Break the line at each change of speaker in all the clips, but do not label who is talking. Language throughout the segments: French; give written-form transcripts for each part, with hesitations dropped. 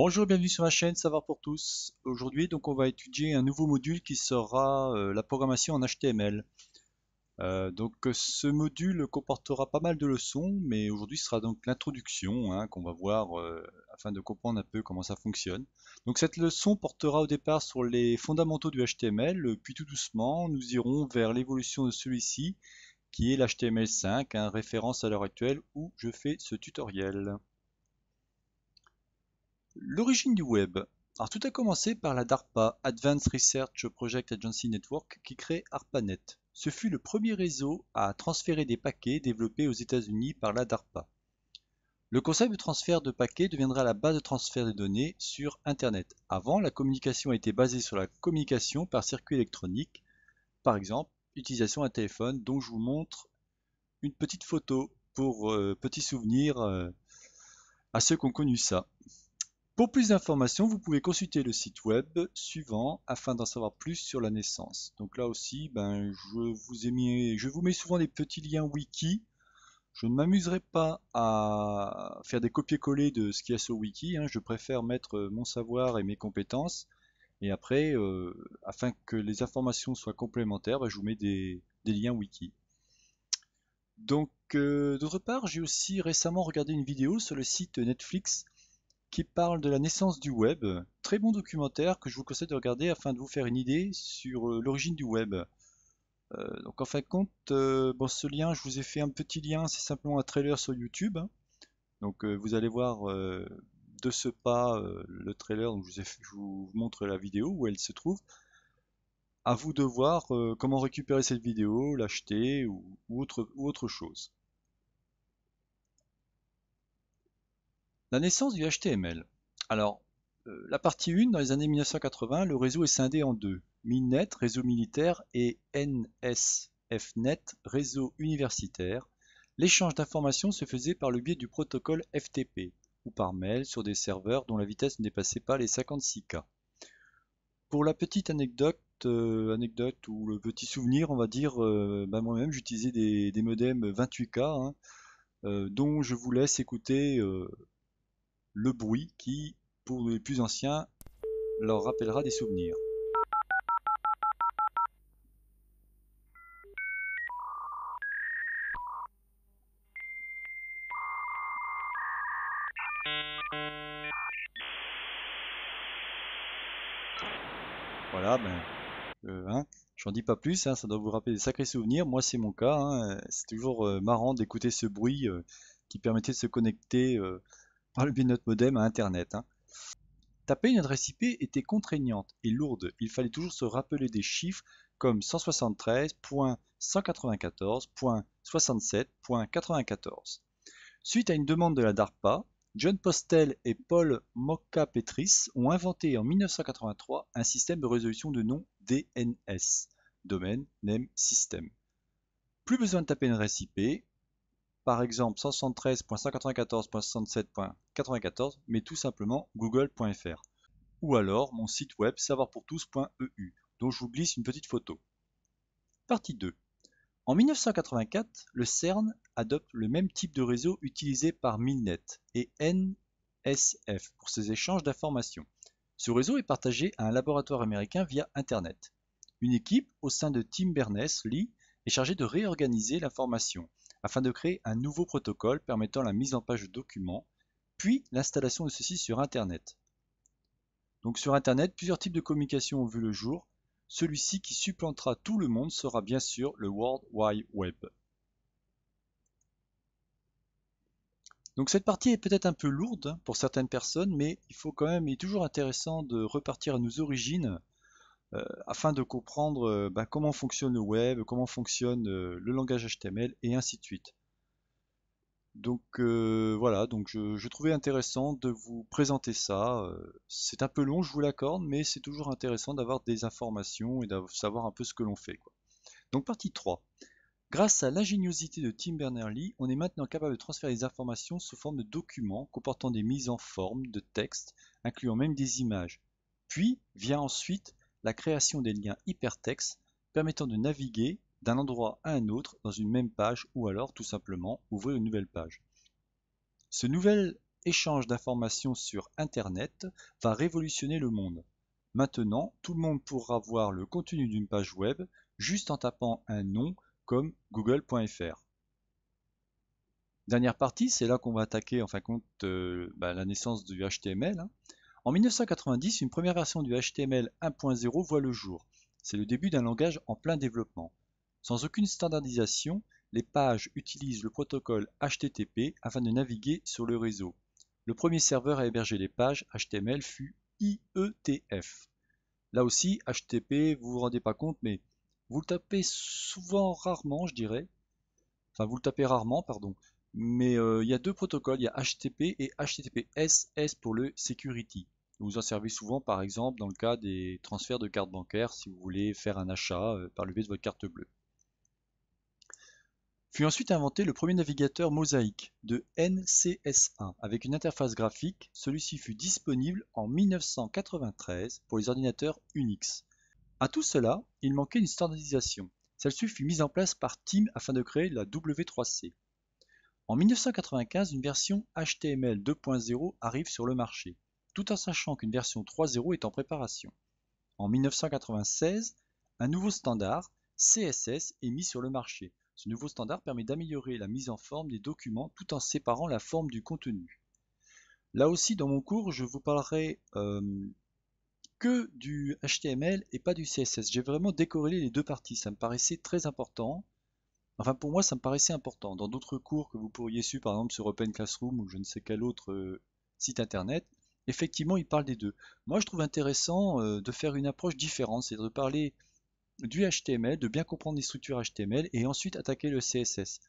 Bonjour et bienvenue sur ma chaîne Savoir pour tous. Aujourd'hui, donc, on va étudier un nouveau module qui sera la programmation en HTML. Ce module comportera pas mal de leçons, mais aujourd'hui ce sera donc l'introduction qu'on va voir afin de comprendre un peu comment ça fonctionne. Donc cette leçon portera au départ sur les fondamentaux du HTML, puis tout doucement nous irons vers l'évolution de celui-ci qui est l'HTML5, référence à l'heure actuelle où je fais ce tutoriel. L'origine du web. Alors tout a commencé par la DARPA, Advanced Research Project Agency Network, qui crée ARPANET. Ce fut le premier réseau à transférer des paquets développés aux États-Unis par la DARPA. Le concept de transfert de paquets deviendra la base de transfert de données sur Internet. Avant, la communication était basée sur la communication par circuit électronique, par exemple, l'utilisation d'un téléphone dont je vous montre une petite photo pour petit souvenir à ceux qui ont connu ça. Pour plus d'informations, vous pouvez consulter le site web suivant afin d'en savoir plus sur la naissance. Donc là aussi, je vous mets souvent des petits liens wiki. Je ne m'amuserai pas à faire des copier-coller de ce qu'il y a sur wiki. Je préfère mettre mon savoir et mes compétences. Et après, afin que les informations soient complémentaires, je vous mets des liens wiki. D'autre part, j'ai aussi récemment regardé une vidéo sur le site Netflix qui parle de la naissance du web. Très bon documentaire que je vous conseille de regarder afin de vous faire une idée sur l'origine du web. Donc en fin de compte, ce lien, je vous ai fait un petit lien, c'est simplement un trailer sur YouTube. Vous allez voir de ce pas le trailer, donc je vous montre la vidéo où elle se trouve. À vous de voir comment récupérer cette vidéo, l'acheter ou autre chose. La naissance du HTML. Alors, la partie 1, dans les années 1980, le réseau est scindé en deux. MINET, réseau militaire, et NSFNet, réseau universitaire. L'échange d'informations se faisait par le biais du protocole FTP, ou par mail sur des serveurs dont la vitesse ne dépassait pas les 56K. Pour la petite anecdote ou le petit souvenir, on va dire, moi-même j'utilisais des modems 28K, dont je vous laisse écouter le bruit qui, pour les plus anciens, leur rappellera des souvenirs. Voilà, j'en dis pas plus, ça doit vous rappeler des sacrés souvenirs. Moi, c'est mon cas, c'est toujours marrant d'écouter ce bruit qui permettait de se connecter par le biais de notre modem à Internet. Taper une adresse IP était contraignante et lourde. Il fallait toujours se rappeler des chiffres comme 173.194.67.94. Suite à une demande de la DARPA, John Postel et Paul Mockapetris ont inventé en 1983 un système de résolution de nom DNS, Domain Name System. Plus besoin de taper une adresse IP, par exemple 173.194.67.94, mais tout simplement google.fr. Ou alors mon site web savoirpourtous.eu, dont je vous glisse une petite photo. Partie 2. En 1984, le CERN adopte le même type de réseau utilisé par Milnet et NSF pour ses échanges d'informations. Ce réseau est partagé à un laboratoire américain via Internet. Une équipe au sein de Tim Berners-Lee est chargée de réorganiser l'information afin de créer un nouveau protocole permettant la mise en page de documents, puis l'installation de ceux-ci sur Internet. Donc sur Internet, plusieurs types de communication ont vu le jour. Celui-ci qui supplantera tout le monde sera bien sûr le World Wide Web. Donc cette partie est peut-être un peu lourde pour certaines personnes, mais il est toujours intéressant de repartir à nos origines afin de comprendre comment fonctionne le web, comment fonctionne le langage HTML et ainsi de suite. Je trouvais intéressant de vous présenter ça. C'est un peu long, je vous l'accorde, mais c'est toujours intéressant d'avoir des informations et de savoir un peu ce que l'on fait, quoi. Donc partie 3. Grâce à l'ingéniosité de Tim Berners-Lee, on est maintenant capable de transférer des informations sous forme de documents comportant des mises en forme de texte, incluant même des images. Puis vient ensuite la création des liens hypertextes permettant de naviguer d'un endroit à un autre dans une même page ou alors tout simplement ouvrir une nouvelle page. Ce nouvel échange d'informations sur Internet va révolutionner le monde. Maintenant, tout le monde pourra voir le contenu d'une page web juste en tapant un nom comme google.fr. Dernière partie, c'est là qu'on va attaquer en fin de compte la naissance du HTML. En 1990, une première version du HTML 1.0 voit le jour. C'est le début d'un langage en plein développement. Sans aucune standardisation, les pages utilisent le protocole HTTP afin de naviguer sur le réseau. Le premier serveur à héberger les pages HTML fut IETF. Là aussi, HTTP, vous vous rendez pas compte, mais vous le tapez souvent, rarement, je dirais. Enfin, vous le tapez rarement, pardon. Mais il y a deux protocoles, il y a HTTP et HTTPS, S pour le security. Vous en servez souvent, par exemple, dans le cas des transferts de carte bancaire, si vous voulez faire un achat par le biais de votre carte bleue. Fut ensuite inventé le premier navigateur Mosaic de NCS1 avec une interface graphique. Celui-ci fut disponible en 1993 pour les ordinateurs Unix. À tout cela, il manquait une standardisation. Celle-ci fut mise en place par Tim afin de créer la W3C. En 1995, une version HTML 2.0 arrive sur le marché, tout en sachant qu'une version 3.0 est en préparation. En 1996, un nouveau standard, CSS, est mis sur le marché. Ce nouveau standard permet d'améliorer la mise en forme des documents tout en séparant la forme du contenu. Là aussi, dans mon cours, je vous parlerai que du HTML et pas du CSS. J'ai vraiment décorrélé les deux parties, ça me paraissait très important. Enfin, pour moi, ça me paraissait important. Dans d'autres cours que vous pourriez suivre, par exemple sur Open Classroom ou je ne sais quel autre site internet, effectivement, il parle des deux. Moi, je trouve intéressant de faire une approche différente, c'est de parler du HTML, de bien comprendre les structures HTML et ensuite attaquer le CSS.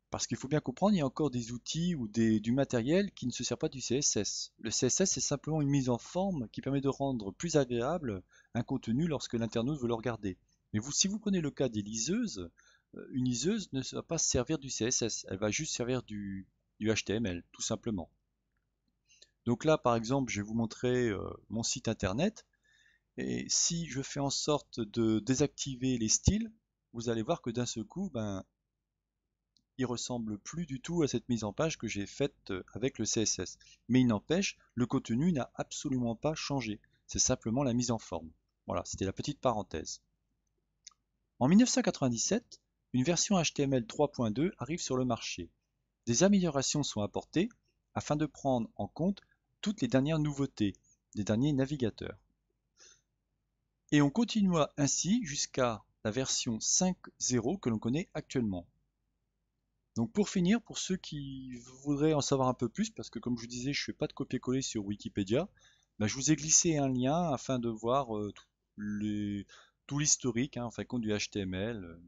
Parce qu'il faut bien comprendre, il y a encore des outils ou du matériel qui ne se sert pas du CSS. Le CSS, c'est simplement une mise en forme qui permet de rendre plus agréable un contenu lorsque l'internaute veut le regarder. Mais si vous prenez le cas des liseuses, une liseuse ne va pas se servir du CSS, elle va juste servir du HTML, tout simplement. Donc là, par exemple, je vais vous montrer mon site internet. Et si je fais en sorte de désactiver les styles, vous allez voir que d'un seul coup, il ressemble plus du tout à cette mise en page que j'ai faite avec le CSS. Mais il n'empêche, le contenu n'a absolument pas changé. C'est simplement la mise en forme. Voilà, c'était la petite parenthèse. En 1997, une version HTML 3.2 arrive sur le marché. Des améliorations sont apportées afin de prendre en compte toutes les dernières nouveautés des derniers navigateurs. Et on continua ainsi jusqu'à la version 5.0 que l'on connaît actuellement. Donc pour finir, pour ceux qui voudraient en savoir un peu plus, parce que comme je vous disais, je ne fais pas de copier-coller sur Wikipédia, je vous ai glissé un lien afin de voir tout l'historique compte du HTML.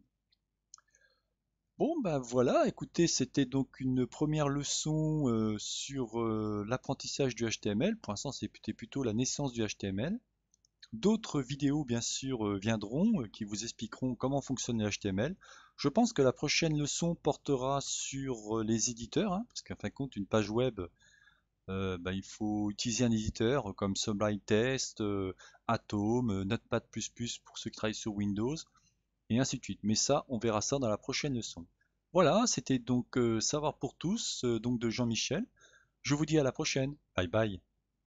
Bon voilà, écoutez, c'était donc une première leçon sur l'apprentissage du HTML. Pour l'instant, c'était plutôt la naissance du HTML. D'autres vidéos, bien sûr, viendront qui vous expliqueront comment fonctionne le HTML. Je pense que la prochaine leçon portera sur les éditeurs, parce qu'en fin de compte, une page web, il faut utiliser un éditeur comme Sublime Text, Atom, Notepad++ pour ceux qui travaillent sur Windows, et ainsi de suite. Mais ça, on verra ça dans la prochaine leçon. Voilà, c'était donc Savoir pour tous, donc de Jean-Michel. Je vous dis à la prochaine. Bye bye.